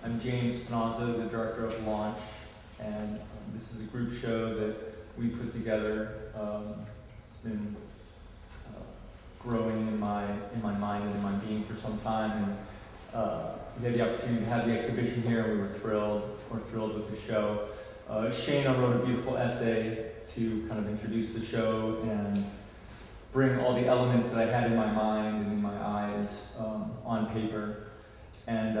I'm James Panazzo, the director of Launch, and this is a group show that we put together. It's been growing in my mind and in my being for some time, and we had the opportunity to have the exhibition here, and we were thrilled with the show. Shana wrote a beautiful essay to kind of introduce the show and bring all the elements that I had in my mind and in my eyes on paper. And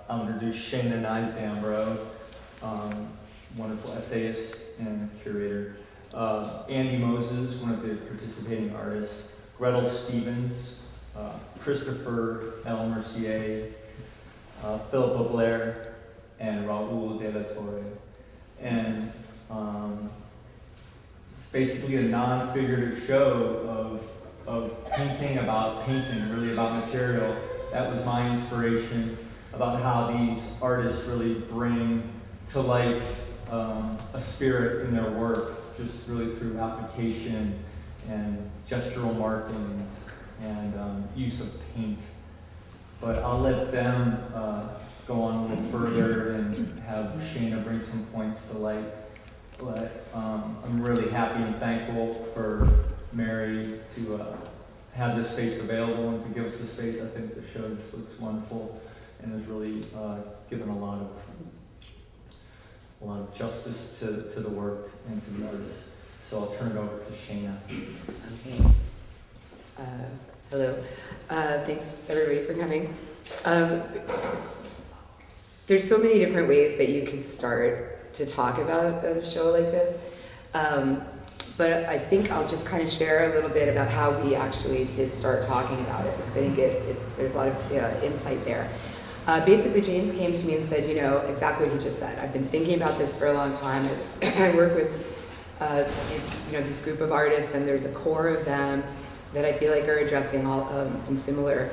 I'll introduce Shana Nysdambro, wonderful essayist and curator. Andy Moses, one of the participating artists. Gretel Stevens, Christopher L. Mercier, Philippa Blair, and Raul de la Torre. And it's basically a non-figurative show of painting about painting, really about material. That was my inspiration about how these artists really bring to life a spirit in their work, just really through application and gestural markings and use of paint. But I'll let them go on a little further and have Shana bring some points to light. But I'm really happy and thankful for Mary to have this space available and to give us the space. I think the show just looks wonderful and has really given a lot of justice to the work and to the artists. So I'll turn it over to Shana. Okay. Hello. Thanks everybody for coming. There's so many different ways that you can start to talk about a show like this. But I think I'll just kind of share a little bit about how we actually did start talking about it, because I think there's a lot of insight there. Basically, James came to me and said, exactly what he just said. I've been thinking about this for a long time. I work with this group of artists, and there's a core of them that I feel like are addressing all some similar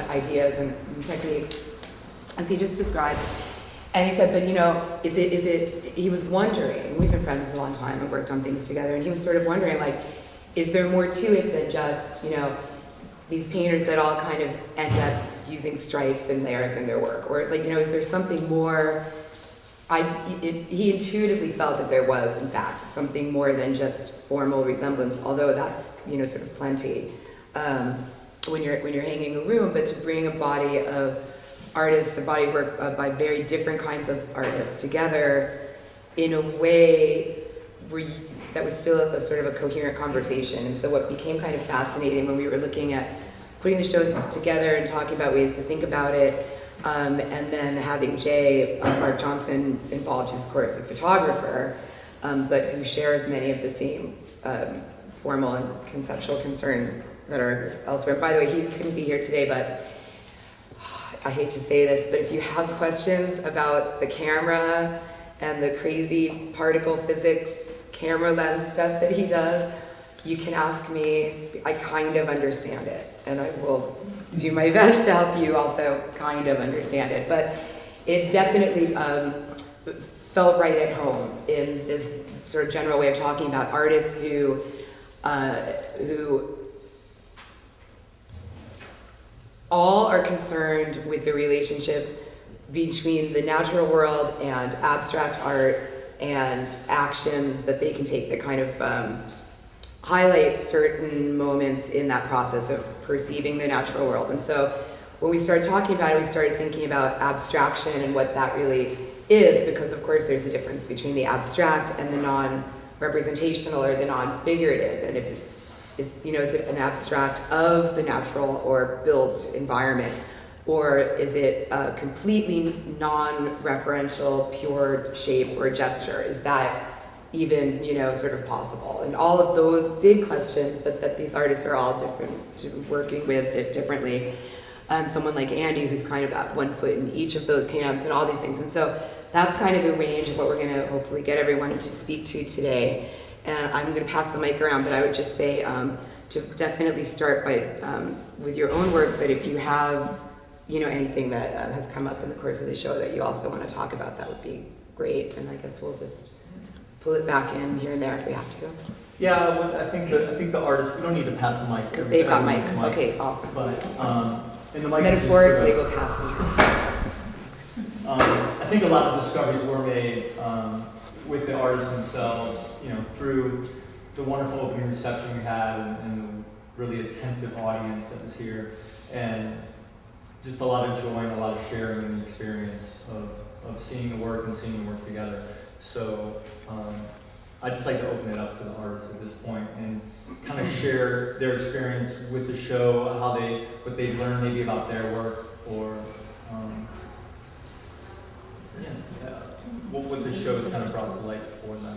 ideas and techniques, as he just described. And he said, but is it, he was wondering, we've been friends a long time and worked on things together, and he was sort of wondering, is there more to it than just, these painters that all kind of end up using stripes and layers in their work? Or is there something more? He intuitively felt that there was, in fact, something more than just formal resemblance, although that's, sort of plenty when you're hanging a room, but to bring a body of artists, a body of work by very different kinds of artists together in a way that was still a sort of a coherent conversation. And so what became kind of fascinating when we were looking at putting the shows together and talking about ways to think about it, and then having Jay, Mark Johnson, involved, who's of course a photographer, but who shares many of the same formal and conceptual concerns that are elsewhere. By the way, he couldn't be here today, but I hate to say this, but if you have questions about the camera and the crazy particle physics camera lens stuff that he does, you can ask me. I kind of understand it, and I will do my best to help you also kind of understand it. But it definitely felt right at home in this sort of general way of talking about artists who all are concerned with the relationship between the natural world and abstract art and actions that they can take that kind of highlight certain moments in that process of perceiving the natural world. And so when we started talking about it, we started thinking about abstraction and what that really is, because of course there's a difference between the abstract and the non-representational or the non-figurative. And if is it an abstract of the natural or built environment, or is it a completely non-referential, pure shape or gesture? Is that even, sort of possible? And all of those big questions, but that these artists are all different, working with it differently. Someone like Andy, who's kind of at 1 foot in each of those camps and all these things. And so that's kind of the range of what we're gonna hopefully get everyone to speak to today. And I'm going to pass the mic around, but I would just say to definitely start with your own work. But if you have, anything that has come up in the course of the show that you also want to talk about, that would be great. And I guess we'll just pull it back in here and there if we have to. Yeah, I think the artists, we don't need to pass the mic. Because they've got mics. Okay, awesome. But and the mic metaphorically, we'll pass them. I think a lot of discoveries were made with the artists themselves, through the wonderful opening reception we had and the really attentive audience that was here, and just a lot of joy and a lot of sharing in the experience of seeing the work and seeing the work together. So I'd just like to open it up to the artists at this point and kind of share their experience with the show, what they've learned maybe about their work, or what the show has kind of brought to light for them.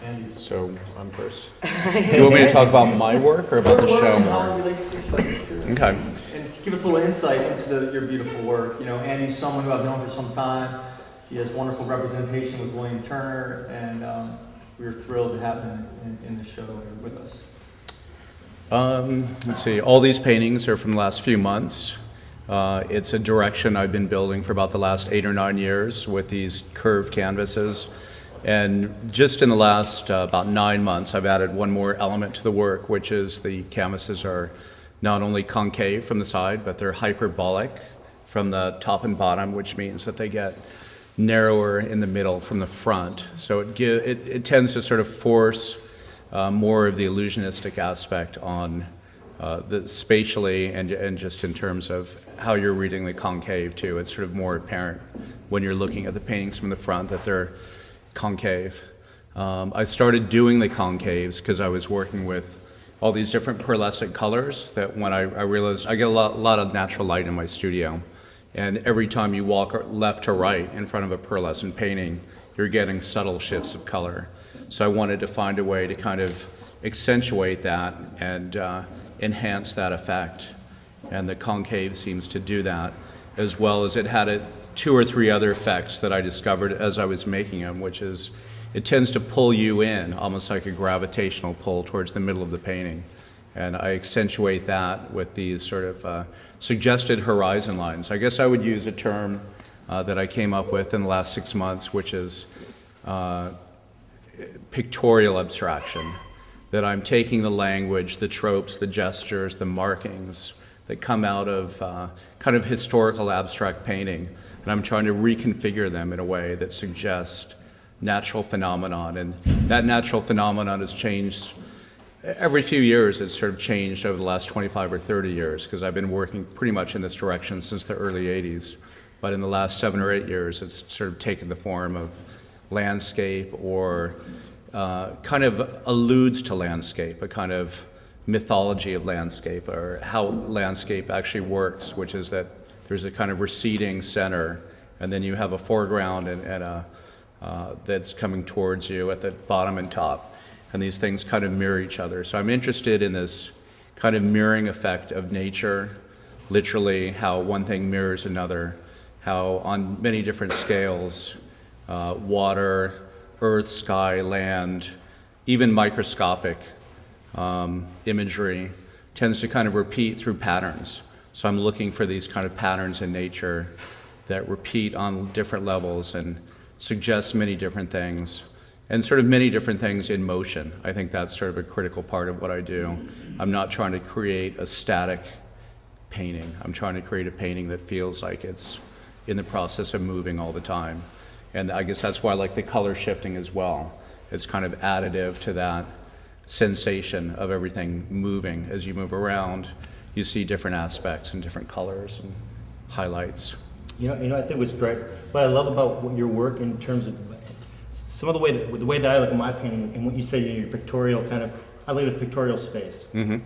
Andy. So I'm first. Do you want me to talk about my work or about the show How more? it relates to the show. Okay. And give us a little insight into your beautiful work. Andy's someone who I've known for some time. He has wonderful representation with William Turner, and we're thrilled to have him in the show with us. Let's see. All these paintings are from the last few months. It's a direction I've been building for about the last 8 or 9 years with these curved canvases. And just in the last about 9 months, I've added one more element to the work, which is the canvases are not only concave from the side, but they're hyperbolic from the top and bottom, which means that they get narrower in the middle from the front. So it tends to sort of force more of the illusionistic aspect on the spatially and just in terms of how you're reading the concave too. It's sort of more apparent when you're looking at the paintings from the front that they're concave. I started doing the concaves because I was working with all these different pearlescent colors that when I realized I get a lot of natural light in my studio, and every time you walk left to right in front of a pearlescent painting, you're getting subtle shifts of color. So I wanted to find a way to kind of accentuate that and enhance that effect, and the concave seems to do that, as well as it had 2 or 3 other effects that I discovered as I was making them, which is it tends to pull you in, almost like a gravitational pull towards the middle of the painting. And I accentuate that with these sort of suggested horizon lines. I guess I would use a term that I came up with in the last 6 months, which is pictorial abstraction. That I'm taking the language, the tropes, the gestures, the markings that come out of kind of historical abstract painting, and I'm trying to reconfigure them in a way that suggests natural phenomenon. And that natural phenomenon has changed every few years. It's sort of changed over the last 25 or 30 years, because I've been working pretty much in this direction since the early 80s. But in the last 7 or 8 years, it's sort of taken the form of landscape, or kind of alludes to landscape, a kind of mythology of landscape, or how landscape actually works, which is that there's a kind of receding center, and then you have a foreground and that's coming towards you at the bottom and top, and these things kind of mirror each other. So I'm interested in this kind of mirroring effect of nature, literally how one thing mirrors another, how on many different scales, water, earth, sky, land, even microscopic imagery tends to kind of repeat through patterns. So I'm looking for these kind of patterns in nature that repeat on different levels and suggest many different things, and sort of many different things in motion. I think that's sort of a critical part of what I do. I'm not trying to create a static painting. I'm trying to create a painting that feels like it's in the process of moving all the time. And I guess that's why I like the color shifting as well. It's kind of additive to that sensation of everything moving. As you move around, you see different aspects and different colors and highlights. I think what's great, what I love about your work in terms of some of the way that I look at my painting, and what you said in your pictorial kind of, I look at pictorial space. Mm-hmm.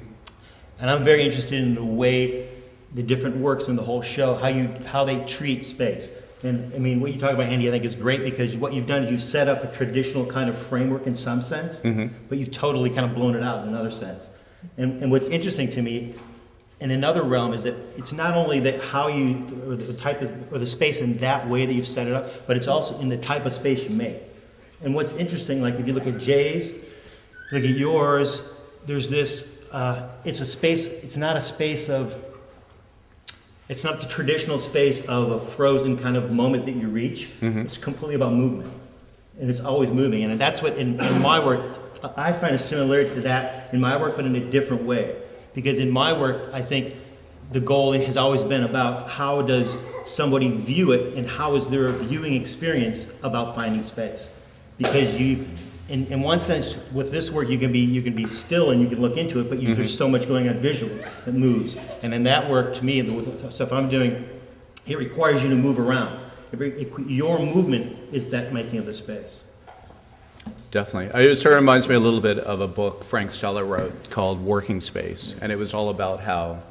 And I'm very interested in the way the different works in the whole show, how they treat space. And I mean, what you talk about, Andy, I think is great, because what you've done is you've set up a traditional kind of framework in some sense, but you've totally kind of blown it out in another sense. And what's interesting to me in another realm is that it's not only that how you, or the type of, or the space in that way that you've set it up, but it's also in the type of space you make. And what's interesting, like if you look at Jay's, look at yours, there's this, it's a space, it's not a space of, it's not the traditional space of a frozen kind of moment that you reach. It's completely about movement. And it's always moving. And that's what, in my work, I find a similarity to that in my work, but in a different way. Because in my work, I think the goal has always been about how does somebody view it and how is their viewing experience about finding space. Because you, in one sense, with this work, you can be still and you can look into it, but there's so much going on visually that moves. And in that work, to me, the stuff I'm doing, it requires you to move around. Your movement is that making of the space. Definitely. It sort of reminds me a little bit of a book Frank Stella wrote called Working Space, and it was all about how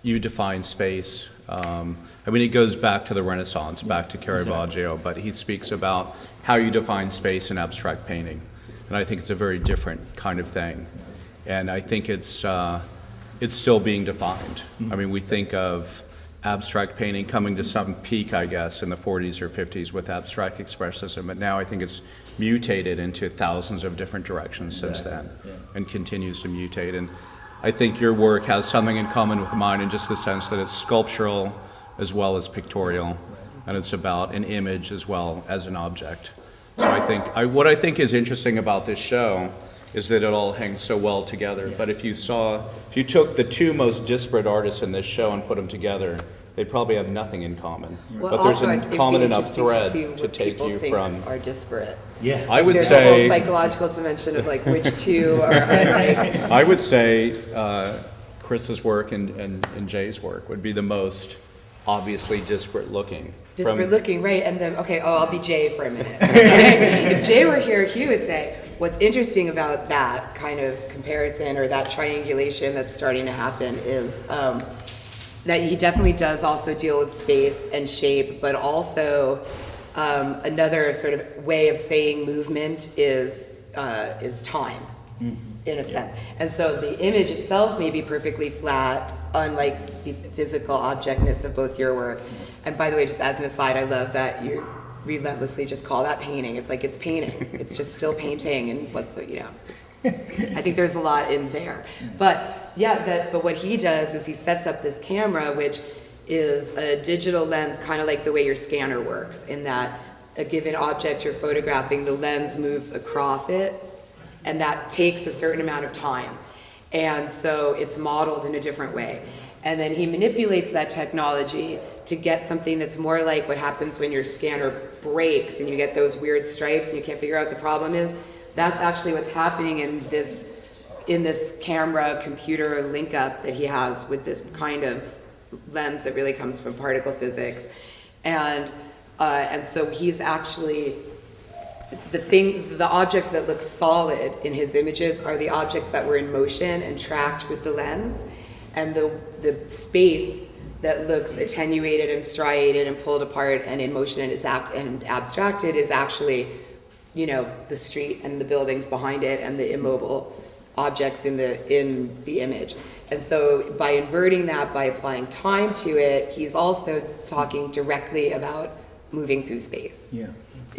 you define space. I mean, it goes back to the Renaissance, back to Caravaggio, but he speaks about how you define space in abstract painting. And I think it's a very different kind of thing. And I think it's still being defined. I mean, we think of abstract painting coming to some peak, I guess, in the 40s or 50s with abstract expressionism, but now I think it's mutated into thousands of different directions since then, and continues to mutate. And I think your work has something in common with mine in just the sense that it's sculptural as well as pictorial, and it's about an image as well as an object. So I think, what I think is interesting about this show is that it all hangs so well together. But if you took the two most disparate artists in this show and put them together, they probably have nothing in common. Well, but there's also, a it'd be common enough interesting to thread see to what take people you think from. are disparate. Yeah. I would There's say a whole psychological dimension of like which two are like. I would say Chris's work and Jay's work would be the most obviously disparate looking. Disparate looking, right? And then, okay, I'll be Jay for a minute. If Jay were here, he would say, what's interesting about that kind of comparison or that triangulation that's starting to happen is that he definitely does also deal with space and shape, but also another sort of way of saying movement is time, in a sense. And so the image itself may be perfectly flat, unlike the physical objectness of both your work. And by the way, just as an aside, I love that you relentlessly just call that painting. It's like it's painting. It's just still painting, and what's the, I think there's a lot in there. But yeah, but what he does is he sets up this camera, which is a digital lens, kind of like the way your scanner works, in that a given object you're photographing, the lens moves across it, and that takes a certain amount of time. And so it's modeled in a different way. And then he manipulates that technology to get something that's more like what happens when your scanner breaks and you get those weird stripes and you can't figure out what the problem is. That's actually what's happening in this camera computer link up that he has with this kind of lens that really comes from particle physics. And so he's actually, the objects that look solid in his images are the objects that were in motion and tracked with the lens, and the space that looks attenuated and striated and pulled apart and in motion and abstracted is actually, the street and the buildings behind it and the immobile objects in the image. And so by inverting that, by applying time to it, he's also talking directly about moving through space. Yeah.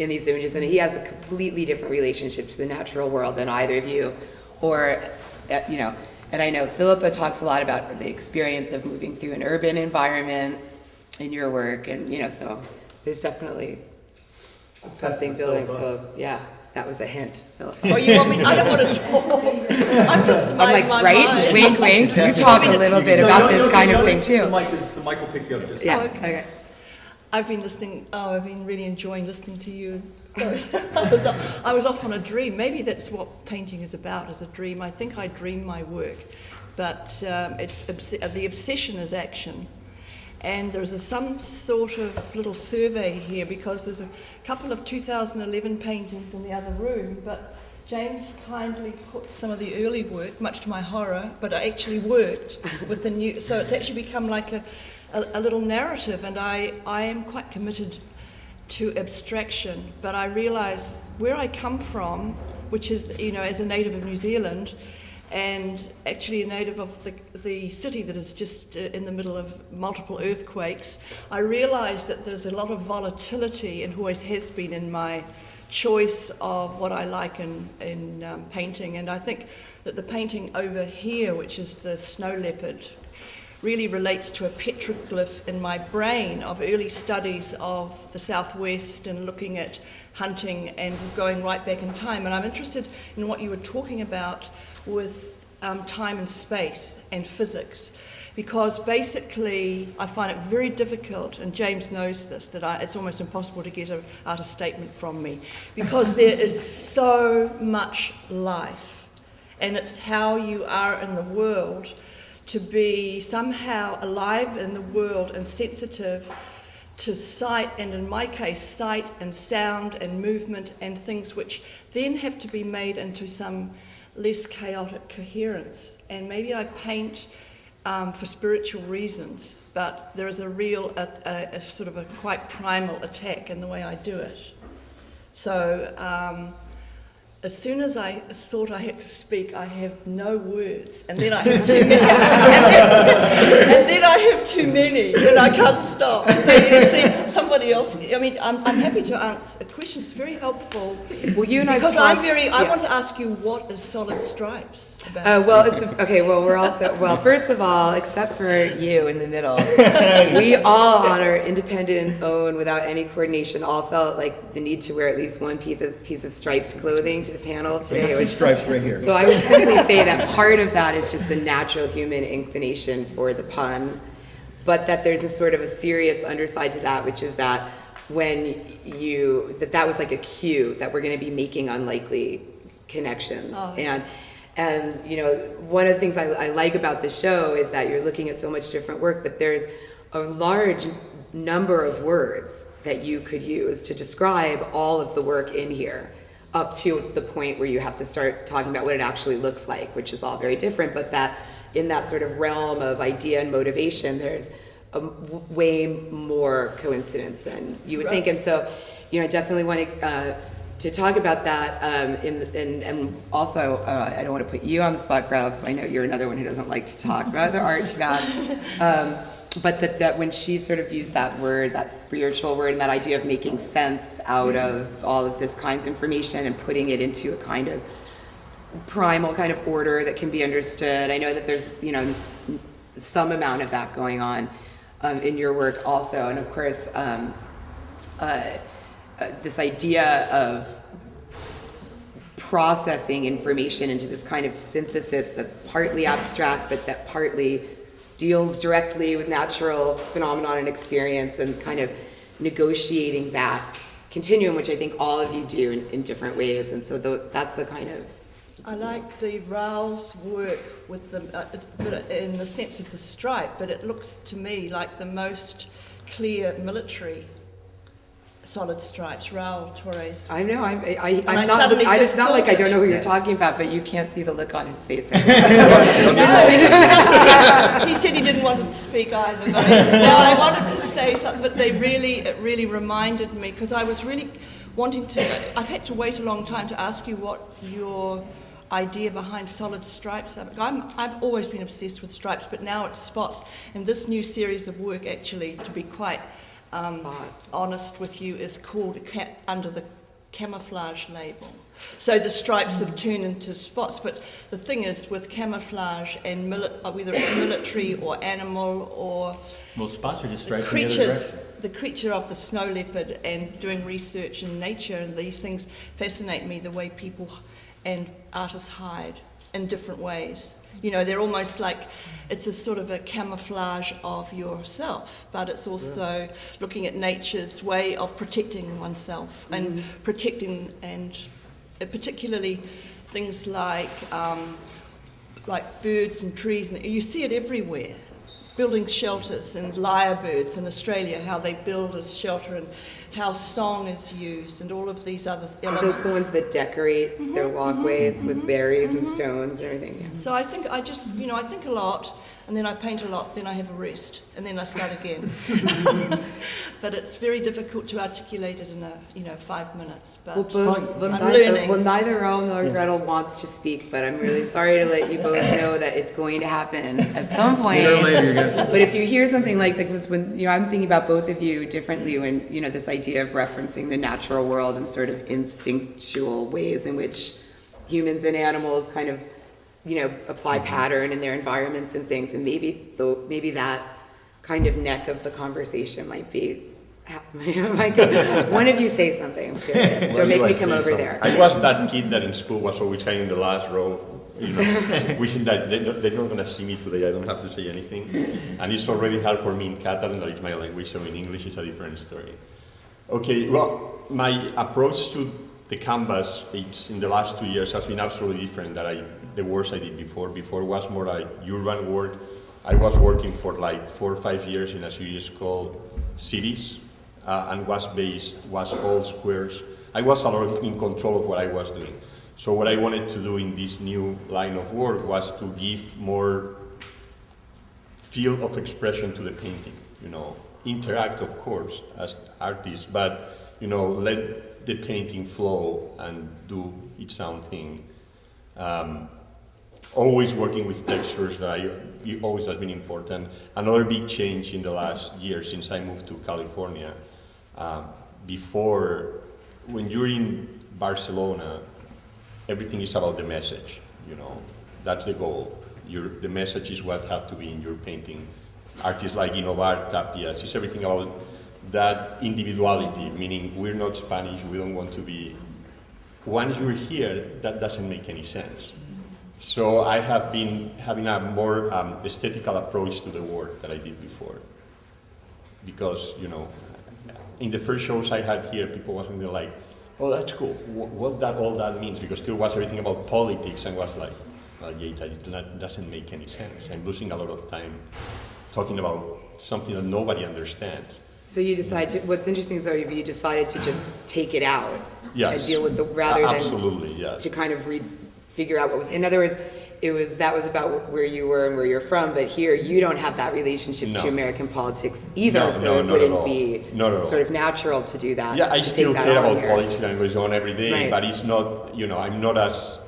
In these images, and he has a completely different relationship to the natural world than either of you, and I know Philippa talks a lot about the experience of moving through an urban environment in your work, and so there's definitely something building. So yeah, that was a hint, Philippa. Or you want me? I don't want to talk. I'm just I'm like, right? Wink, wink. You talk a little bit about this kind of thing too. The mic will pick you up just Yeah. Oh, okay. Okay. I've been listening. I've been really enjoying listening to you. I was off on a dream. Maybe that's what painting is about, is a dream. I think I dream my work, but the obsession is action. And there's some sort of little survey here, because there's a couple of 2011 paintings in the other room, but James kindly put some of the early work, much to my horror, but I actually worked with the new, so it's actually become like a little narrative, and I am quite committed to abstraction, but I realise where I come from, which is, as a native of New Zealand, and actually a native of the city that is just in the middle of multiple earthquakes, I realise that there's a lot of volatility, and always has been, in my choice of what I like in painting. And I think that the painting over here, which is the snow leopard, really relates to a petroglyph in my brain of early studies of the Southwest and looking at hunting and going right back in time. And I'm interested in what you were talking about with time and space and physics. because basically I find it very difficult, and James knows this, that it's almost impossible to get out a statement from me, because there is so much life, and it's how you are in the world to be somehow alive in the world and sensitive to sight, and in my case, sight and sound and movement and things which then have to be made into some less chaotic coherence. And maybe I paint for spiritual reasons, but there is a real, a sort of a quite primal attack in the way I do it. So as soon as I thought I had to speak, I have no words, and then I have too many, and then I have too many, and I can't stop. So you see, somebody else. I mean, I'm happy to answer a question. It's very helpful. Well, you and I because talked. I want to ask you, what is Solid Stripes about? Well, it's okay. Well, we're also first of all, except for you in the middle, we all on our independent own, without any coordination, all felt like the need to wear at least one piece of striped clothing to the panel today. Which stripes right here. So I would simply say that part of that is just the natural human inclination for the pun, but that there's a sort of a serious underside to that, which is that when that was like a cue that we're going to be making unlikely connections. Oh. And you know, one of the things I like about the show is that you're looking at so much different work, but there's a large number of words that you could use to describe all of the work in here, up to the point where you have to start talking about what it actually looks like, which is all very different, but that in that sort of realm of idea and motivation, there's way more coincidence than you would think. And so, you know, I definitely want to talk about that, and also, I don't want to put you on the spot, Gretel, because I know you're another one who doesn't like to talk about the art too bad. But that when she sort of used that word, that spiritual word, and that idea of making sense out of all of this kinds of information and putting it into a kind of primal kind of order that can be understood. I know that there's, you know, some amount of that going on in your work also. And of course, this idea of processing information into this kind of synthesis that's partly abstract, but that partly deals directly with natural phenomenon and experience, and kind of negotiating that continuum, which I think all of you do in different ways. And so that's the kind of... I like the Raoul's work with in the sense of the stripe, but it looks to me like the most clear military solid stripes, Raoul Torres. I know, it's not like I don't know who you're talking about, but you can't see the look on his face. He said he didn't want to speak either, but I wanted to say something, but it really reminded me, because I was really wanting to, I've had to wait a long time to ask you what your idea behind solid stripes are. I've always been obsessed with stripes, but now it's spots, and this new series of work, actually, to be quite honest with you, is called under the camouflage label. So the stripes have turned into spots, but the thing is, with camouflage and whether it's military or animal or Well, spots are just stripes creatures, the creature of the snow leopard, and doing research in nature, and these things fascinate me, the way people and artists hide in different ways. You know, they're almost like, it's a sort of a camouflage of yourself, but it's also looking at nature's way of protecting oneself and protecting, and particularly things like birds and trees, and you see it everywhere. Building shelters, and lyrebirds in Australia, how they build a shelter, and how song is used, and all of these other Are elements. those the ones that decorate their walkways with berries and stones and everything? Yeah. So I think I think a lot, and then I paint a lot, then I have a rest, and then I start again. But it's very difficult to articulate it in 5 minutes. But I'm learning. Neither Raoul nor Gretel wants to speak, but I'm really sorry to let you both know that it's going to happen at some point. Sooner or later, you're gonna... But if you hear something like that, because when I'm thinking about both of you differently, when this idea of referencing the natural world and sort of instinctual ways in which humans and animals kind of apply pattern in their environments and things, and maybe that kind of neck of the conversation might be. One of you say something. I'm serious. Don't make me come over there. I was that kid that in school was always hanging in the last row You know, wishing that they're not going to see me today. I don't have to say anything, and it's already hard for me in Catalan, that is my language. So in English, it's a different story. Okay, well, my approach to the canvas, it's in the last 2 years has been absolutely different than the works I did before. Before was more like urban work. I was working for like 4 or 5 years in a series called Cities, and was all squares. I was a lot in control of what I was doing. So what I wanted to do in this new line of work was to give more field of expression to the painting, you know, interact of course as artists, but you know, let the painting flow and do its own thing. Always working with textures that always has been important. Another big change in the last year since I moved to California. Before, when you're in Barcelona, everything is about the message, you know, that's the goal. The message is what have to be in your painting. Artists like Inovar, Tapias, it's everything about that individuality, meaning we're not Spanish, we don't want to be, once you're here, that doesn't make any sense. So I have been having a more aesthetical approach to the work that I did before. Because, you know, in the first shows I had here, people wasn't like, oh, that's cool. What all that means, because still was everything about politics, and was like, that doesn't make any sense. I'm losing a lot of time talking about something that nobody understands. So you decide to, what's interesting is though you decided to just take it out Yes. and deal with the, rather than Absolutely, yes. to kind of figure out what was, in other words, that was about where you were and where you're from, but here you don't have that relationship No. to American politics either, No, so no, it not at wouldn't all. be Not at all. sort of natural to do that. Yeah, I to still take that care on about here. politics and goes on every day, Right. but it's not, you know, I'm not as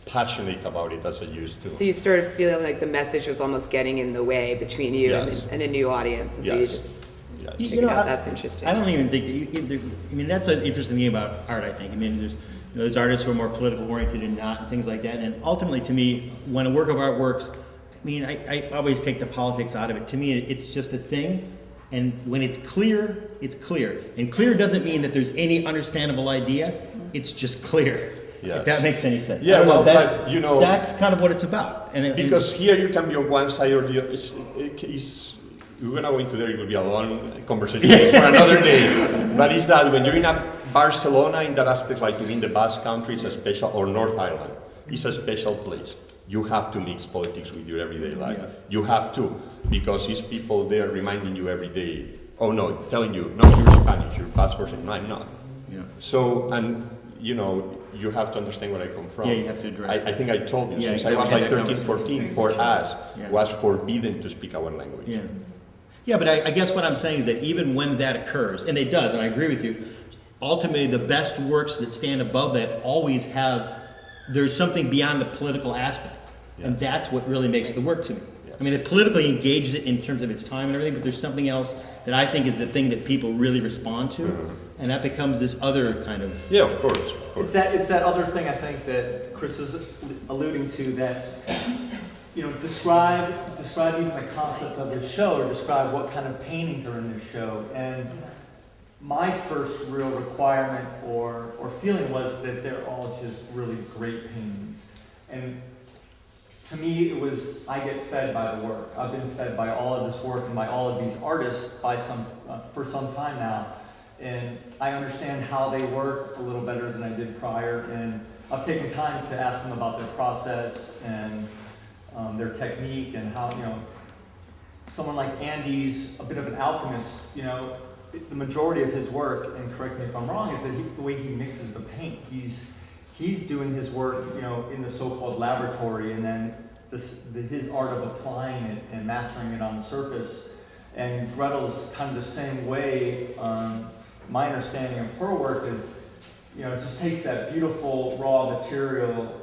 passionate about it as I used to. So you started feeling like the message was almost getting in the way between you Yes. and a new audience, and so you Yes. just Yes. took it out. That's interesting. I don't even think, I mean, that's an interesting thing about art, I think. I mean, there's artists who are more political oriented and not, and things like that. And ultimately, to me, when a work of art works, I mean, I always take the politics out of it. To me, it's just a thing. And when it's clear, it's clear. And clear doesn't mean that there's any understandable idea. It's just clear. Yes. If that makes any sense. Yeah, I don't know, well, that's, but, you know- that's kind of what it's about. And Because here you can be on one side or the other. We're going to go into there, it will be a long conversation for another day. But it's that when you're in Barcelona, in that aspect, like you're in the Basque Country, it's a special, or North Ireland, it's a special place. You have to mix politics with your everyday life. Yeah. You have to, because it's people there reminding you every day, oh no, telling you, no, you're Spanish, you're passport, no, I'm not. Yeah. So, and you know, you have to understand where I come from. Yeah, you have to address I think I told you, Yeah, since exactly. I was We had like that 13, conversation. 14, for us, Yeah. was forbidden to speak our language. Yeah. Yeah, but I guess what I'm saying is that even when that occurs, and it does, and I agree with you, ultimately the best works that stand above that always there's something beyond the political aspect. And Yes. that's what really makes the work to me. Yes. I mean, it politically engages it in terms of its time and everything, but there's something else that I think is the thing that people really respond to, and that becomes this other kind of. Yeah, of course, of course. It's that other thing I think that Chris is alluding to, that, you know, describe even the concept of the show, or describe what kind of paintings are in the show. And my first real requirement or feeling was that they're all just really great paintings. And to me, it was, I get fed by the work. I've been fed by all of this work and by all of these artists for some time now. And I understand how they work a little better than I did prior. And I've taken time to ask them about their process and their technique, and how, you know, someone like Andy's a bit of an alchemist. You know, the majority of his work, and correct me if I'm wrong, is that the way he mixes the paint. He's doing his work, you know, in the so-called laboratory, and then his art of applying it and mastering it on the surface. And Gretel's kind of the same way. My understanding of her work is, you know, just takes that beautiful raw material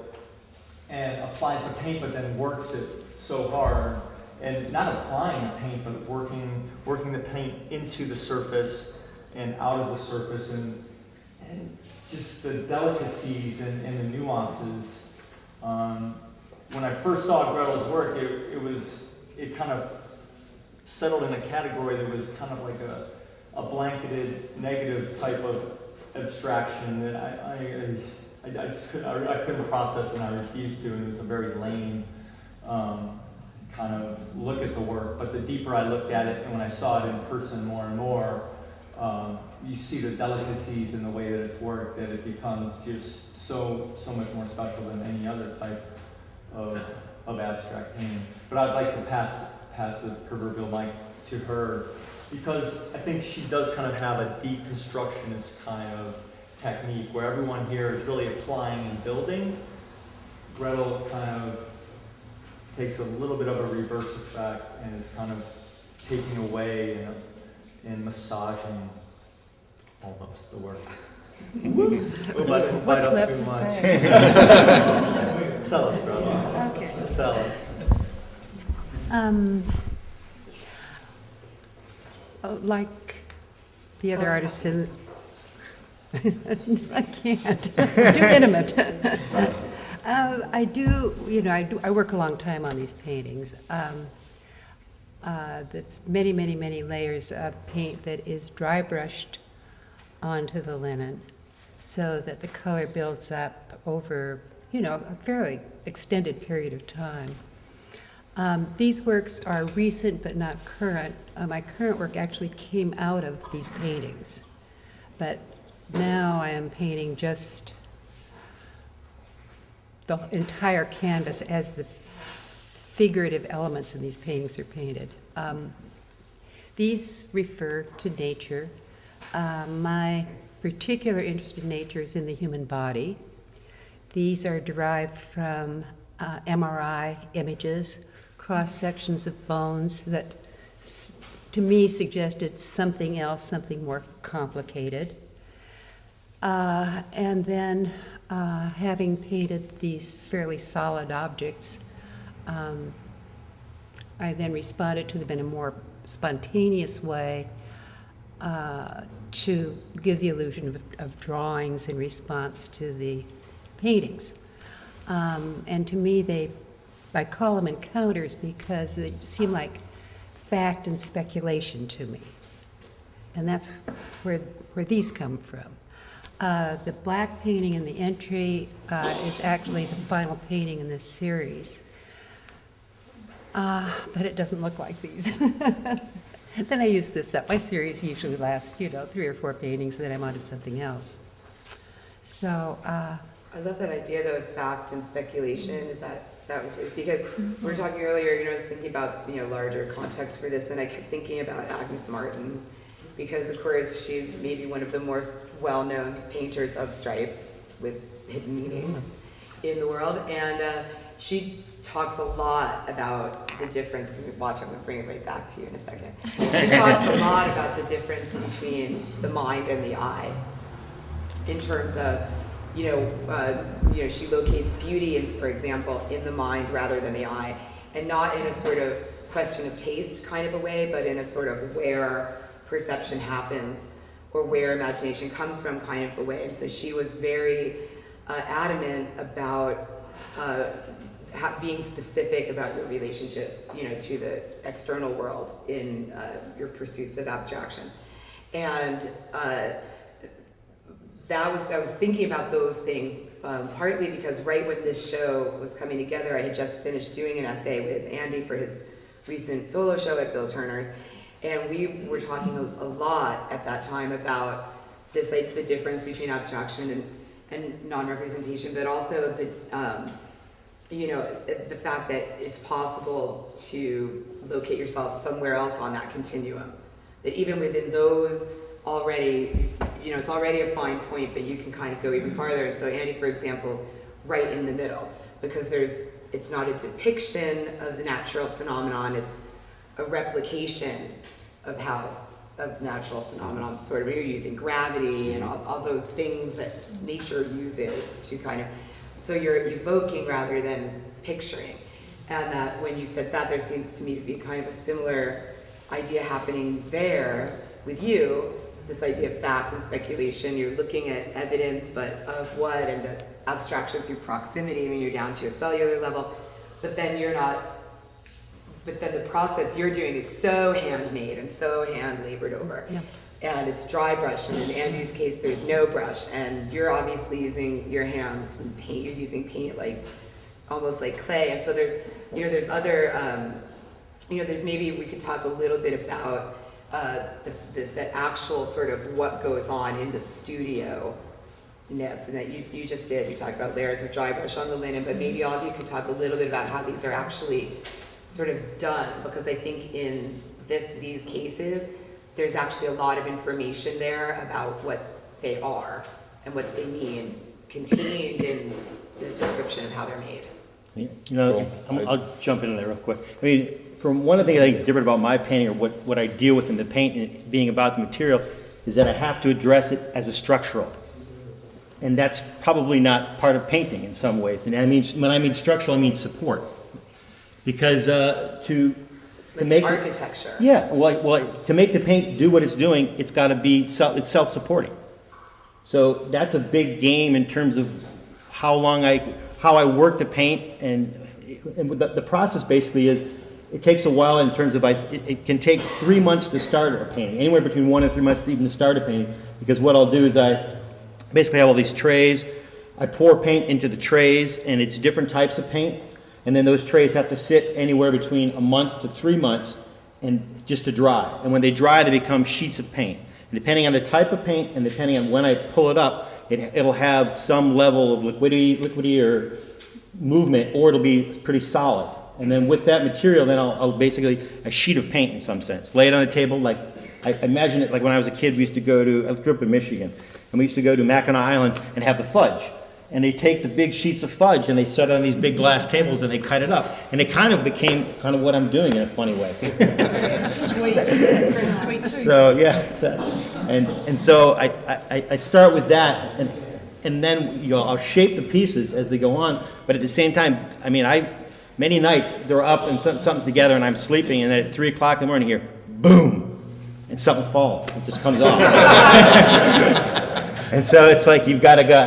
and applies the paint, but then works it so hard, and not applying the paint, but working the paint into the surface and out of the surface, and just the delicacies and the nuances. When I first saw Gretel's work, it kind of settled in a category that was kind of like a blanketed negative type of abstraction that I couldn't process and I refused to, and it was a very lame kind of look at the work. But the deeper I looked at it, and when I saw it in person more and more, you see the delicacies in the way that it's worked, that it becomes just so much more special than any other type of abstract painting. But I'd like to pass the proverbial mic to her, because I think she does kind of have a deconstructionist kind of technique where everyone here is really applying and building. Gretel kind of takes a little bit of a reverse effect and is kind of taking away and massaging almost the work. Whoops. What's left to say? Tell us, Gretel. Okay. Tell us. Like the other artists in, I can't. It's too intimate. I do, I work a long time on these paintings. That's many, many, many layers of paint that is dry brushed onto the linen so that the color builds up over, a fairly extended period of time. These works are recent but not current. My current work actually came out of these paintings. But now I am painting just the entire canvas as the figurative elements in these paintings are painted. These refer to nature. My particular interest in nature is in the human body. These are derived from MRI images, cross-sections of bones that to me suggested something else, something more complicated. And then having painted these fairly solid objects, I then responded to them in a more spontaneous way to give the illusion of drawings in response to the paintings. And to me, I call them encounters because they seem like fact and speculation to me. And that's where these come from. The black painting in the entry is actually the final painting in this series. But it doesn't look like these. Then I use this up. My series usually lasts, 3 or 4 paintings, and then I'm on to something else. So, I love that idea though of fact and speculation. That was weird, because we were talking earlier, I was thinking about, larger context for this, and I kept thinking about Agnes Martin, because of course she's maybe one of the more well-known painters of stripes with hidden meanings in the world, and she talks a lot about the difference. Watch, I'm going to bring it right back to you in a second. She talks a lot about the difference between the mind and the eye, in terms of, she locates beauty, for example, in the mind rather than the eye, and not in a sort of question of taste kind of a way, but in a sort of where perception happens or where imagination comes from kind of a way. And so she was very adamant about being specific about your relationship, to the external world in your pursuits of abstraction. And I was thinking about those things partly because right when this show was coming together, I had just finished doing an essay with Andy for his recent solo show at Bill Turner's, and we were talking a lot at that time about this, like, the difference between abstraction and non-representation, but also the fact that it's possible to locate yourself somewhere else on that continuum. That even within those already, it's already a fine point, but you can kind of go even farther. And so Andy, for example, is right in the middle, because it's not a depiction of the natural phenomenon, it's a replication of natural phenomenon, sort of. You're using gravity and all those things that nature uses to kind of, so you're evoking rather than picturing. And that when you said that, there seems to me to be kind of a similar idea happening there with you, this idea of fact and speculation. You're looking at evidence, but of what, and the abstraction through proximity when you're down to a cellular level, but then the process you're doing is so handmade and so hand labored over. Yeah. and it's dry brush, and in Andy's case, there's no brush, and you're obviously using your hands when paint, you're using paint like, almost like clay, and so there's, you know, there's other, you know, there's maybe we could talk a little bit about the actual sort of what goes on in the studio. Yes, and that you just did. You talked about layers of dry brush on the linen, but maybe all of you could talk a little bit about how these are actually sort of done, because I think in these cases, there's actually a lot of information there about what they are and what they mean contained in the description of how they're made. You know, I'll jump in there real quick. I mean, from one of the things I think is different about my painting, or what I deal with in the paint and it being about the material, is that I have to address it as a structural. And that's probably not part of painting in some ways. And I mean, when I mean structural, I mean support. Because to make architecture. Well, to make the paint do what it's doing, it's got to be it's self-supporting. So that's a big game in terms of how I work the paint, and the process basically is it takes a while in terms of it can take 3 months to start a painting, anywhere between 1 and 3 months to even start a painting, because what I'll do is I basically have all these trays. I pour paint into the trays, and it's different types of paint. And then those trays have to sit anywhere between a month to 3 months and just to dry. And when they dry, they become sheets of paint. And depending on the type of paint and depending on when I pull it up, it'll have some level of liquidy or movement, or it'll be pretty solid. And then with that material, then I'll basically a sheet of paint in some sense. Lay it on the table. Like I imagine it like when I was a kid, I grew up in Michigan, and we used to go to Mackinac Island and have the fudge. And they take the big sheets of fudge and they set it on these big glass tables and they cut it up. And it kind of became kind of what I'm doing in a funny way. Sweet. Sweet too. So yeah, exactly. And so I start with that, and then I'll shape the pieces as they go on. But at the same time, I mean, many nights they're up and something's together and I'm sleeping, and then at 3 o'clock in the morning here, boom, and something's falling. It just comes off. And so it's like you've got to go.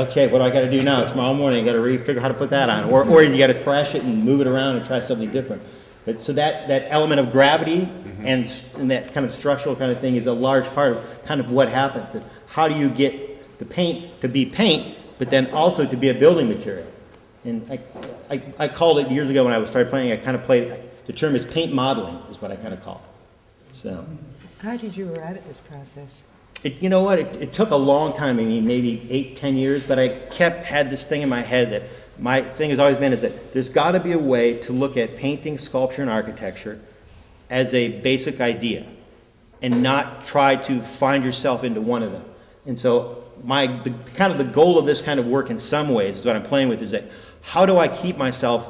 Okay, what do I got to do now? Tomorrow morning, I got to figure out how to put that on, or you got to trash it and move it around and try something different. But so that element of gravity and that kind of structural kind of thing is a large part of kind of what happens. And how do you get the paint to be paint, but then also to be a building material? And I called it years ago when I started playing. I kind of played the term is paint modeling is what I kind of call it. So. How did you arrive at this process? You know what? It took a long time. I mean, maybe 8-10 years. But I had this thing in my head that my thing has always been is that there's got to be a way to look at painting, sculpture, and architecture as a basic idea, and not try to find yourself into one of them. And so the goal of this kind of work, in some ways, is what I'm playing with. Is that how do I keep myself?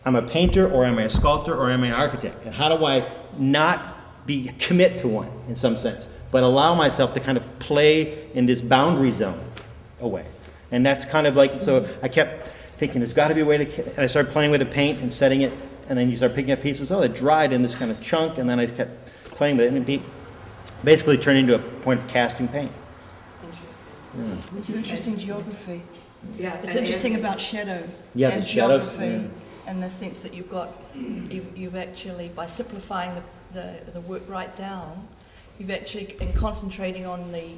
I'm a painter, or am I a sculptor, or am I an architect? And how do I not commit to one in some sense, but allow myself to kind of play in this boundary zone away? And that's kind of like, so I kept thinking there's got to be a way to, and I started playing with the paint and setting it, and then you start picking up pieces. Oh, it dried in this kind of chunk, and then I kept playing with it, and it basically turned into a point of casting paint. It's an interesting geography. Yeah, It's interesting about shadow Yeah, and the shadows, geography, in the sense that you've actually, by simplifying the work right down, you've actually, in concentrating on the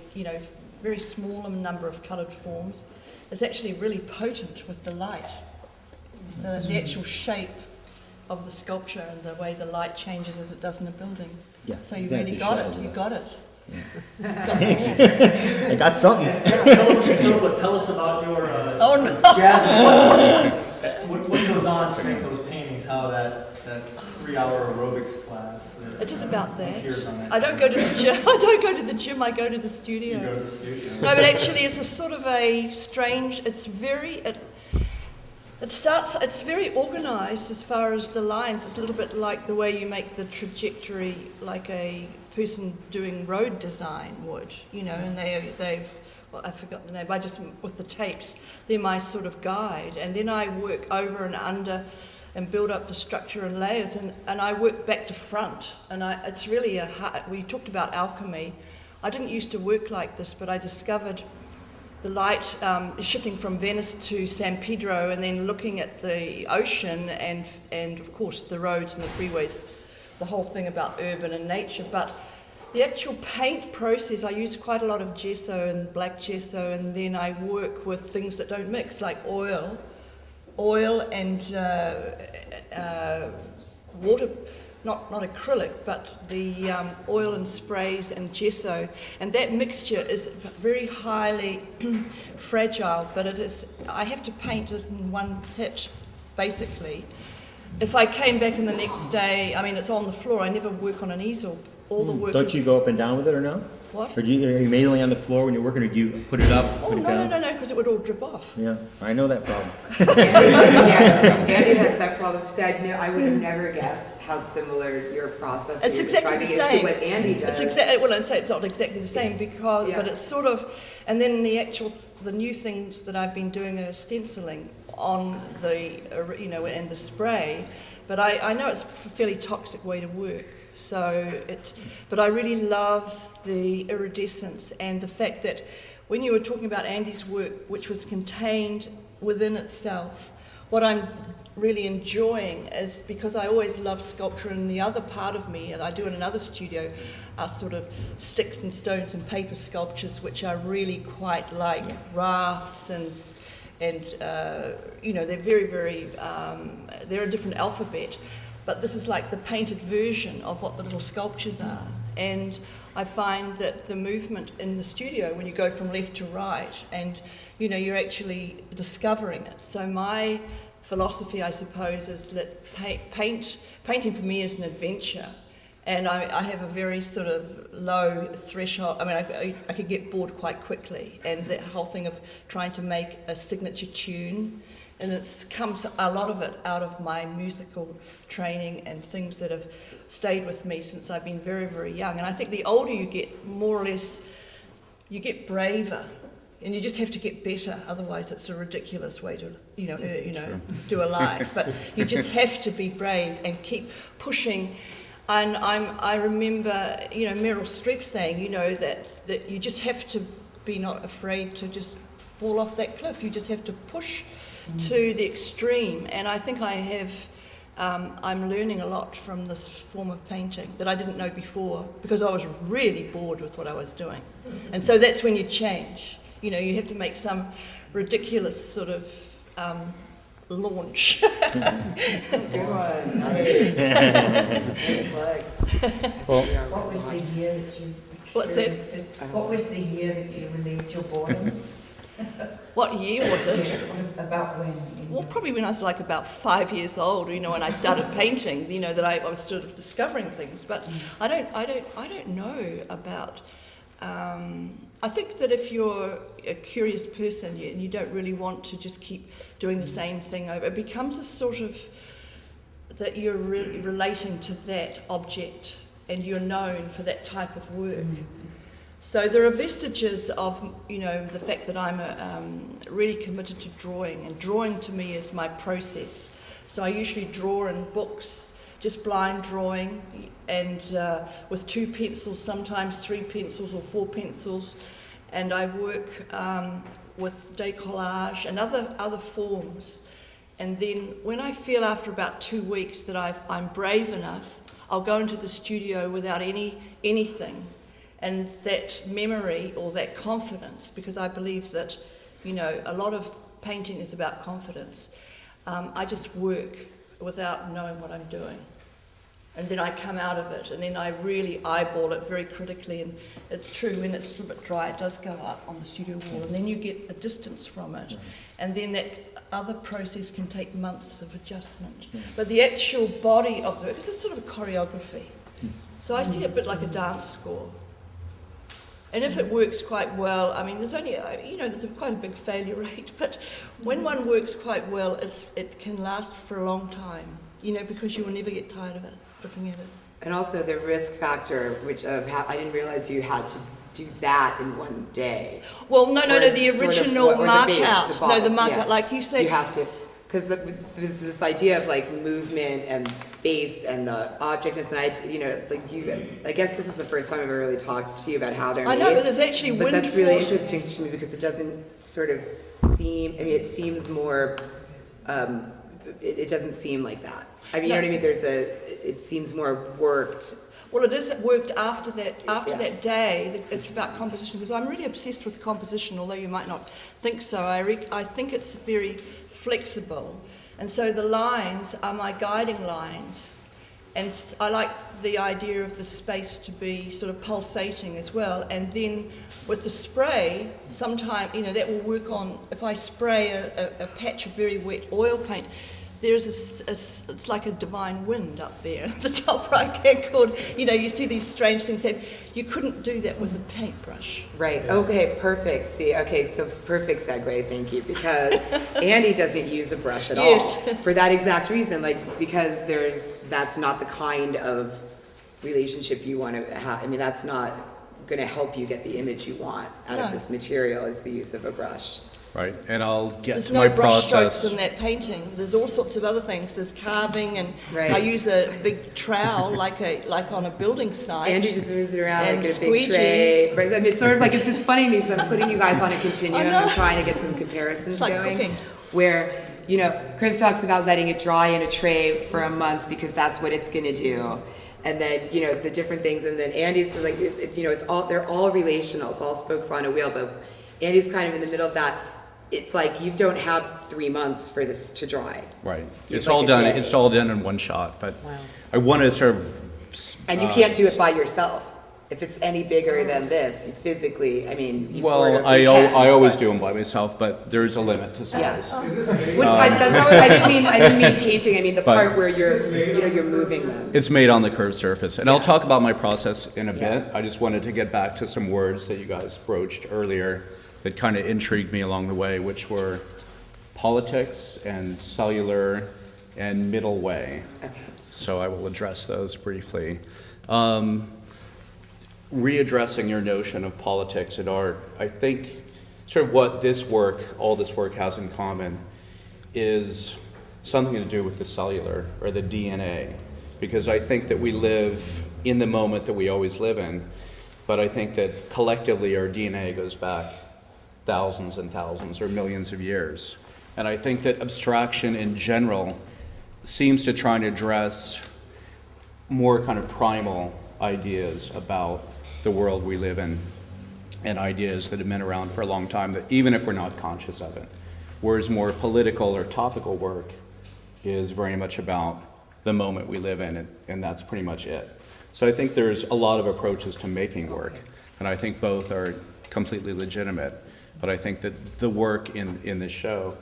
very small number of coloured forms, it's actually really potent with the light. The actual shape of the sculpture and the way the light changes as it does in a building. Yeah, So you exactly, really got shadows it. of You it. got it. I got something. Philippa, tell us about your Oh no! jazz. What goes on to make those paintings? How that 3-hour aerobics class? It is about that. Appears on that. I don't go to the gym. I don't go to the gym. I go to the studio. You go to the studio. No, but actually, it's a sort of a strange. It's very. It's very organised as far as the lines. It's a little bit like the way you make the trajectory, like a person doing road design would, and they've. Well, I forgot the name. I just with the tapes. They're my sort of guide, and then I work over and under, and build up the structure and layers, and I work back to front. And it's really we talked about alchemy. I didn't used to work like this, but I discovered the light shifting from Venice to San Pedro, and then looking at the ocean and of course the roads and the freeways, the whole thing about urban and nature. But The actual paint process, I use quite a lot of gesso and black gesso, and then I work with things that don't mix, like oil and water, not acrylic, but the oil and sprays and gesso, and that mixture is very highly fragile, but I have to paint it in one hit, basically. If I came back in the next day, I mean, it's on the floor, I never work on an easel. All the work Don't is... you go up and down with it or no? What? Or are you mainly on the floor when you're working, or do you put it up, Oh, put it down? no, because it would all drip off. Yeah, I know that problem. Andy has that problem too. I would have never guessed how similar your process It's you're exactly the describing is same. to what Andy does. It's exactly, well, I'd say it's not exactly the same because, Yeah. but it's sort of, and then the new things that I've been doing are stenciling on the, and the spray, but I know it's a fairly toxic way to work. But I really love the iridescence and the fact that when you were talking about Andy's work, which was contained within itself, what I'm really enjoying is, because I always loved sculpture, and the other part of me, and I do in another studio, are sort of sticks and stones and paper sculptures, which are really quite like rafts and they're very, very, they're a different alphabet. But this is like the painted version of what the little sculptures are. And I find that the movement in the studio, when you go from left to right, and you're actually discovering it. So my philosophy, I suppose, is that painting for me is an adventure. And I have a very sort of low threshold. I mean, I could get bored quite quickly. And that whole thing of trying to make a signature tune, and it's comes a lot of it out of my musical training and things that have stayed with me since I've been very, very young. And I think the older you get, more or less, you get braver, and you just have to get better. Otherwise, it's a ridiculous way to, do a life. But you just have to be brave and keep pushing. And I remember, Meryl Streep saying, that you just have to be not afraid to just fall off that cliff. You just have to push to the extreme, and I think I have. I'm learning a lot from this form of painting that I didn't know before, because I was really bored with what I was doing, and so that's when you change. You have to make some ridiculous sort of launch. Good one. Nice. Nice leg. What was the year that you What's that? experienced it? What was the year that you relieved your boredom? What year was it? Yes, about when? Well, probably when I was like about 5 years old, when I started painting, that I was sort of discovering things. But I don't know about. I think that if you're a curious person and you don't really want to just keep doing the same thing over, it becomes a sort of that you're really relating to that object and you're known for that type of work. So there are vestiges of, the fact that I'm really committed to drawing, and drawing to me is my process. So I usually draw in books, just blind drawing, and with 2 pencils, sometimes 3 pencils or 4 pencils, and I work with decollage and other forms. And then when I feel after about 2 weeks that I'm brave enough, I'll go into the studio without anything. And that memory or that confidence, because I believe that, a lot of painting is about confidence. I just work without knowing what I'm doing. And then I come out of it, and then I really eyeball it very critically. And it's true, when it's a little bit dry, it does go up on the studio wall, and then you get a distance from it. And then that other process can take months of adjustment. But the actual body of the work, it's sort of a choreography. So I see it a bit like a dance score. And if it works quite well, I mean, there's only, there's quite a big failure rate, but when one works quite well, it can last for a long time, because you will never get tired of it, looking at it. And also the risk factor, I didn't realize you had to do that in one day. Well, no, Or the sort of original what- or the mark base, out. the No, bottom, the mark yeah. out, like you say. You have to, because this idea of like movement and space and the objectness, and I guess this is the first time I've ever really talked to you about how they're I made. know, but there's actually But wind that's really forces. interesting to me because it doesn't sort of seem, it seems more, it doesn't seem like that. I mean, you know what I mean? It seems more worked Well, it is. It worked after that. After Yeah. that day, it's about composition because I'm really obsessed with composition. Although you might not think so, I think it's very flexible, and so the lines are my guiding lines, and I like the idea of the space to be sort of pulsating as well. And then with the spray, sometimes that will work on. If I spray a patch of very wet oil paint. There's it's like a divine wind up there at the top right hand corner. You see these strange things happen. You couldn't do that with a paintbrush. Right. Okay. Perfect. See. Okay. So perfect segue. Thank you. Because Andy doesn't use a brush at Yes. all for that exact reason. Because that's not the kind of relationship you want to have. I mean, that's not going to help you get the image you want out of No. this material. Is the use of a brush. Right, and I'll get There's to no my brush strokes process. in that painting. There's all sorts of other things. There's carving, and Right. I use a big trowel like on a building site. Andy just moves it around And like a big tray. squeegees. Right? I mean, it's sort of like, it's just funny to me because I'm putting you guys on a continuum. I know. I'm trying to get some comparisons It's like going. cooking. Where, Chris talks about letting it dry in a tray for a month because that's what it's going to do. And then, the different things. And then Andy's like, they're all relational. It's all spokes on a wheel. But Andy's kind of in the middle of that. It's like you don't have 3 months for this to dry. Right, You'd it's like all a done. day. It's all done in one shot. But Wow. I want to sort of. And you can't do it by yourself. If it's any bigger than this, you physically, you Well, sort of. I you can, always but- do them by myself, but there's a limit to Yeah. size. That's not what, I didn't mean painting. I mean the But- part where you're moving them. It's made on the curved surface, and I'll Yeah. talk about my process in a Yeah. bit. I just wanted to get back to some words that you guys broached earlier that kind of intrigued me along the way, which were politics and cellular and middle way. Okay. So I will address those briefly. Readdressing your notion of politics and art, I think sort of what all this work has in common is something to do with the cellular or the DNA. Because I think that we live in the moment that we always live in, but I think that collectively our DNA goes back thousands and thousands or millions of years. And I think that abstraction in general seems to try and address more kind of primal ideas about the world we live in and ideas that have been around for a long time, that even if we're not conscious of it. Whereas more political or topical work is very much about the moment we live in, and that's pretty much it. So I think there's a lot of approaches to making work, and I think both are completely legitimate. But I think that the work in this show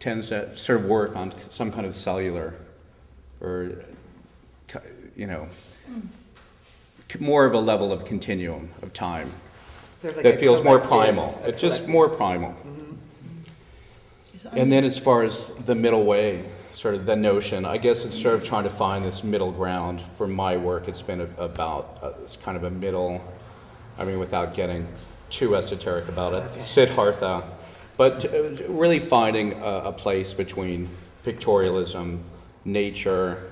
tends to sort of work on some kind of cellular or, more of a level of continuum of time Sort of like that a feels more collective- primal. a It's just collective- more primal. And then as far as the middle way, sort of the notion, I guess it's sort of trying to find this middle ground. For my work, it's been about it's kind of a middle, without getting too esoteric about it, Siddhartha, but really finding a place between pictorialism, nature,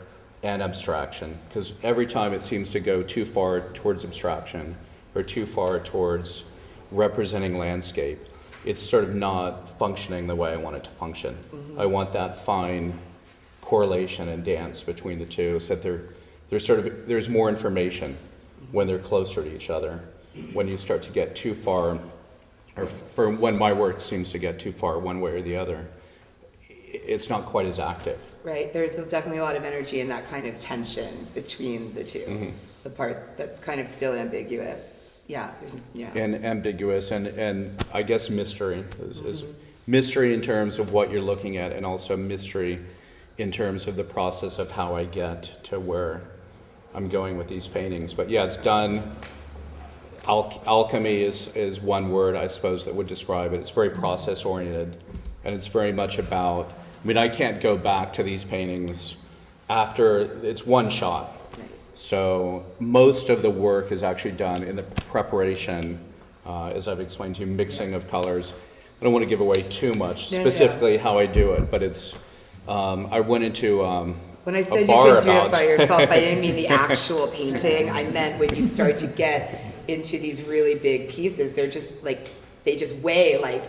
and abstraction. Because every time it seems to go too far towards abstraction or too far towards representing landscape, it's sort of not functioning the way I want it to function. Mm-hmm. I want that fine correlation and dance between the two, so that there's more information when they're closer to each other. When you start to get too far, or for when my work seems to get too far one way or the other, it's not quite as active. Right. There's definitely a lot of energy in that kind of tension between the two. Mm-hmm. The part that's kind of still ambiguous. Yeah. And ambiguous, and I guess mystery is mystery in terms of what you're looking at, and also mystery in terms of the process of how I get to where I'm going with these paintings. But yeah, it's done. Alchemy is one word, I suppose, that would describe it. It's very process oriented, and it's very much about, I can't go back to these paintings after, it's one shot. So most of the work is actually done in the preparation, as I've explained to you, mixing of colors. I don't want to give away too much, No. specifically how I do it, but it's, I went into When I a said you bar could do it about- by yourself, I didn't mean the actual painting. I meant when you start to get into these really big pieces, they're just like they just weigh like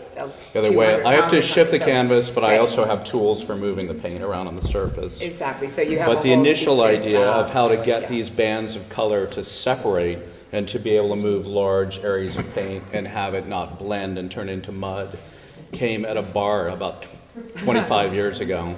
Either way, I have to 200 shift the pounds, so- canvas, but I Right. also have tools for moving the paint around on the surface. Exactly, so you have a But the whole initial secret, idea of how to yeah. get these bands of color to separate and to be able to move large areas of paint and have it not blend and turn into mud came at a bar about 25 years ago.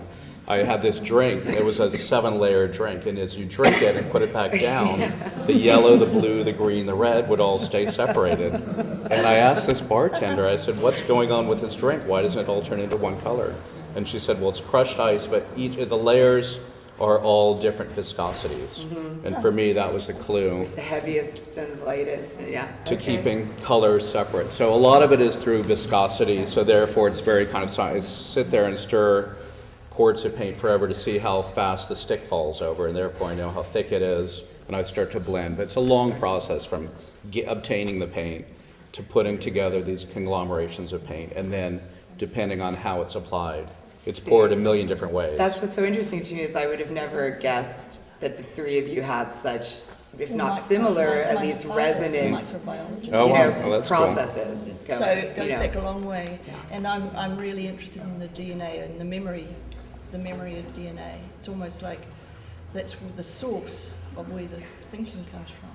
I had this drink, it was a 7-layer drink, and as you drink it and put it back down, the yellow, the blue, the green, the red would all stay separated. And I asked this bartender, I said, what's going on with this drink? Why doesn't it all turn into one color? And she said, well, it's crushed ice, but each of the layers are all different viscosities. And for me, that was the clue The heaviest and lightest, yeah. to Okay. keeping colors separate. So a lot of it is through viscosity, so therefore it's very kind of, I sit there and stir quarts of paint forever to see how fast the stick falls over, and therefore I know how thick it is, and I start to blend. But it's a long process from obtaining the paint to putting together these conglomerations of paint, and then depending on how it's applied, it's poured a million different ways. That's what's so interesting to me is I would have never guessed that the three of you had such, if not similar, at least resonant, Microbiology. Oh, you wow. know, Well, that's cool. processes. So going, it goes you know. back a long way, and I'm really interested in the DNA and the memory of DNA. It's almost like that's the source of where the thinking comes from.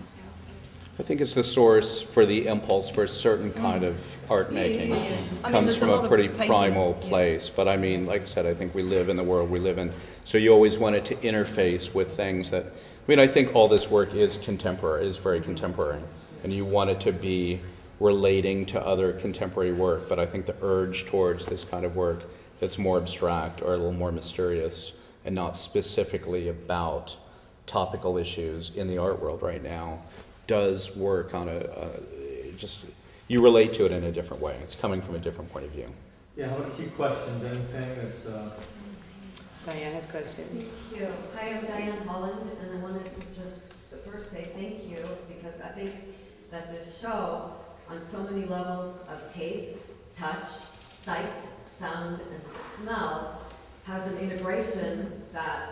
I think it's the source for the impulse for a certain kind of art making. Yeah. I mean, Comes there's from a a lot of pretty painting, primal yeah. place. But I mean, like I said, I think we live in the world we live in. So you always want it to interface with things that, I mean, I think all this work is contemporary, is very contemporary. And you want it to be relating to other contemporary work. But I think the urge towards this kind of work that's more abstract or a little more mysterious and not specifically about topical issues in the art world right now does work on just, you relate to it in a different way. It's coming from a different point of view. Yeah, how about a few questions, anything that's, Diane has a question. Thank you. Hi, I'm Diane Holland, and I wanted to just first say thank you because I think that the show, on so many levels of taste, touch, sight, sound, and smell, has an integration that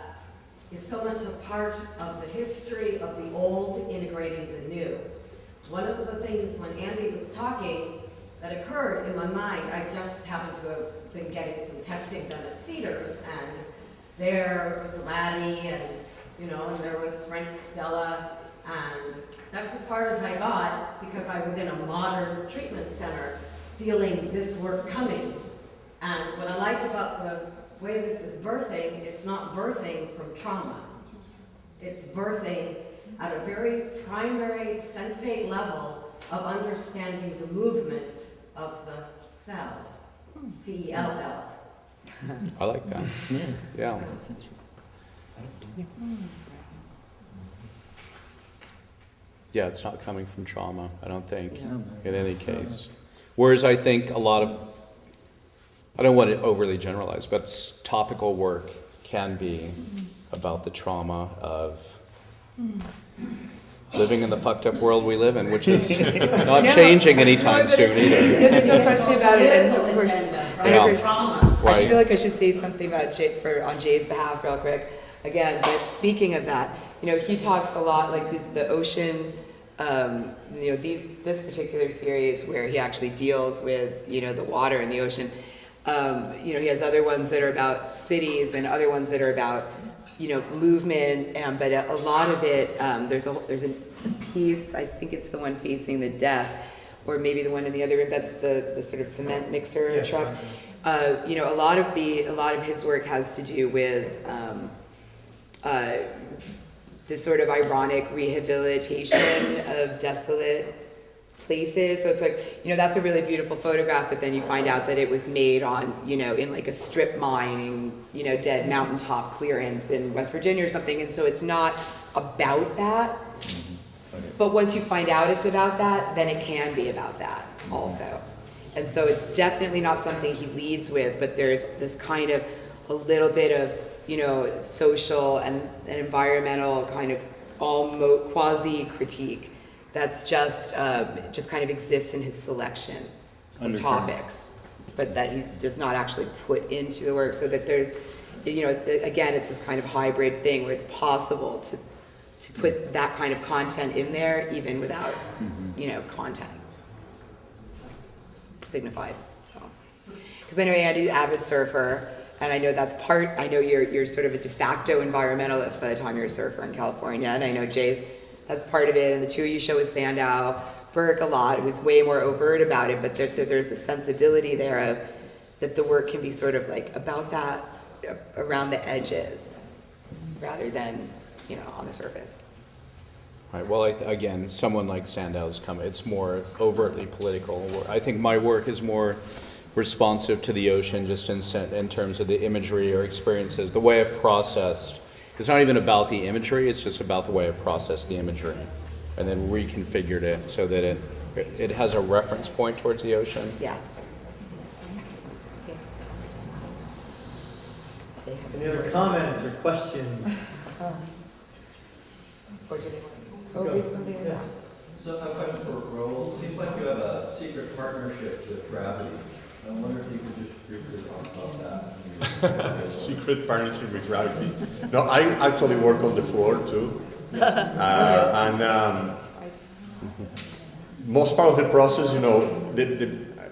is so much a part of the history of the old integrating the new. One of the things when Andy was talking that occurred in my mind, I just happened to have been getting some testing done at Cedars, and there was Laddie, and and there was Frank Stella, and that's as far as I got because I was in a modern treatment center feeling this work coming. And what I like about the way this is birthing, it's not birthing from trauma. It's birthing at a very primary sensate level of understanding the movement of the cell, C-E-L-L. I like that. Yeah. Yeah, it's not coming from trauma, I don't think, in any case. Whereas I think a lot of, I don't want to overly generalize, but topical work can be about the trauma of living in the fucked up world we live in, which is not changing anytime soon either. No, there's no question about it, and of course, Agenda, of course, trauma. I just feel Right. like I should say something about on Jay's behalf real quick. Again, but speaking of that, he talks a lot like the ocean, this particular series where he actually deals with, the water and the ocean. He has other ones that are about cities and other ones that are about, movement, but a lot of it, there's a piece, I think it's the one facing the desk, or maybe the one in the other room, that's the sort of cement mixer Yes, truck. right. A lot of his work has to do with this sort of ironic rehabilitation of desolate places. So it's like, that's a really beautiful photograph, but then you find out that it was made on, in like a strip mining, dead mountaintop clearance in West Virginia or something. And so it's not about that. But once you find out it's about that, then it can be about that also. And so it's definitely not something he leads with, but there's this kind of a little bit of, social and environmental kind of almost quasi-critique that's just kind of exists in his selection of topics, but that he does not actually put into the work, so that there's, again, it's this kind of hybrid thing where it's possible to put that kind of content in there even without, content. signified. So, because I know Andy's an avid surfer, and I know that's part. I know you're sort of a de facto environmentalist by the time you're a surfer in California, and I know Jay's that's part of it. And the two of you show with Sandow, Burke a lot, who's way more overt about it, but there's a sensibility there of that the work can be sort of like about that around the edges, rather than on the surface. Right. Well, again, someone like Sandow's come. It's more overtly political. I think my work is more responsive to the ocean, just in terms of the imagery or experiences, the way I've processed. It's not even about the imagery; it's just about the way I've processed the imagery, and then reconfigured it so that it has a reference point towards the ocean. Yeah. Any other comments or questions? Or do they want to leave something in that? So I have a question for Raoul. It seems like you have a secret partnership with Gravity. I wonder if you could just briefly talk about that. Secret partnership with Gravity. No, I actually work on the floor too. And most part of the process,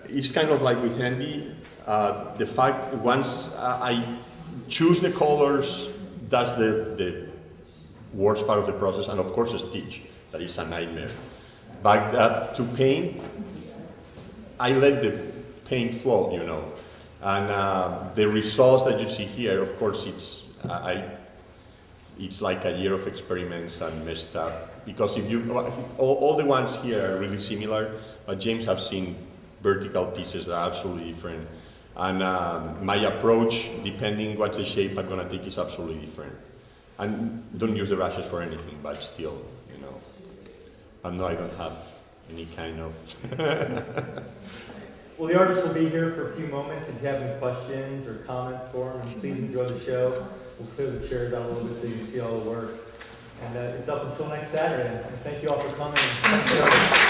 it's kind of like with Andy. The fact once I choose the colors, that's the worst part of the process, and of course a stitch. That is a nightmare. But to paint, I let the paint flow, and the results that you see here, of course, it's like a year of experiments and messed up. Because all the ones here are really similar, but James have seen vertical pieces that are absolutely different. And my approach, depending what's the shape I'm gonna take, is absolutely different. And don't use the brushes for anything, but still, I know I don't have any kind of... Well, the artist will be here for a few moments. If you have any questions or comments for him, and please enjoy the show. We'll clear the chairs out a little bit so you can see all the work. And it's up until next Saturday. And thank you all for coming.